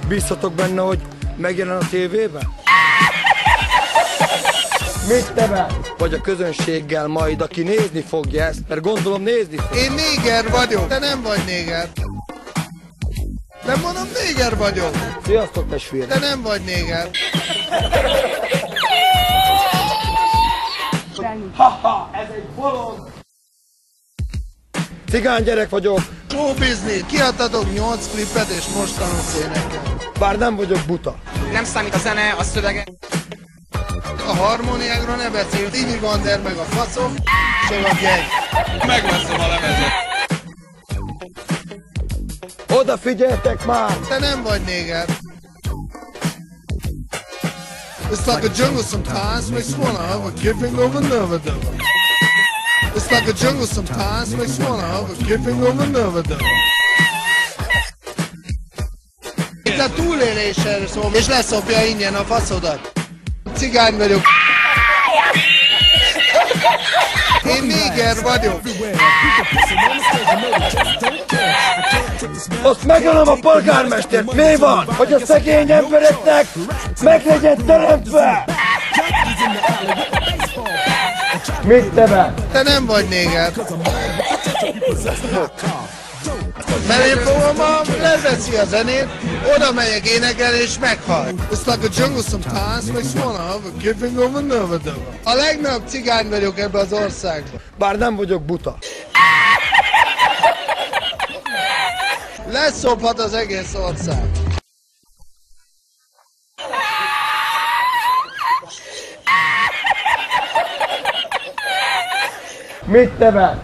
Bízhatok benne, hogy megjelen a tévében? Mit te? Vagy a közönséggel majd, aki nézni fogja ezt, mert gondolom nézni fog. Én néger vagyok, te nem vagy néger. Nem mondom, néger vagyok. Sziasztok, testvérem. Te nem vagy néger. Haha, ez egy bolond! Cigány gyerek vagyok. Show business. Kiadtatok 8 klipet és most tanulsz énekelni. Bár nem vagyok buta. Nem számít a zene, a szövege. A harmóniákról ne beszél. Stevie Wonder meg a faszom, és a gegy. Megveszem a lemezet. Odafigyeltek már! Te nem vagy néger. It's like a jungle sometimes, makes you wanna have a giving over never do. It's like a jungle sometimes, makes you wanna have a giving over never do. Itt a túlélésről szól, és leszopja ingyen a faszodat. Cigány vagyok. Én néger vagyok. Azt megölöm a polgármestert! Mi van? Hogy a szegény embereknek meg legyen teremtve! Mit te? Te nem vagy néger. Mert én fogom, leveszi a zenét, oda megyek énekelni és meghal. It's like a jungle sometimes, makes you wanna have a giving over never do. A legnagyobb cigány vagyok ebbe az országban. Bár nem vagyok buta. Leszophat az egész ország. Mit te?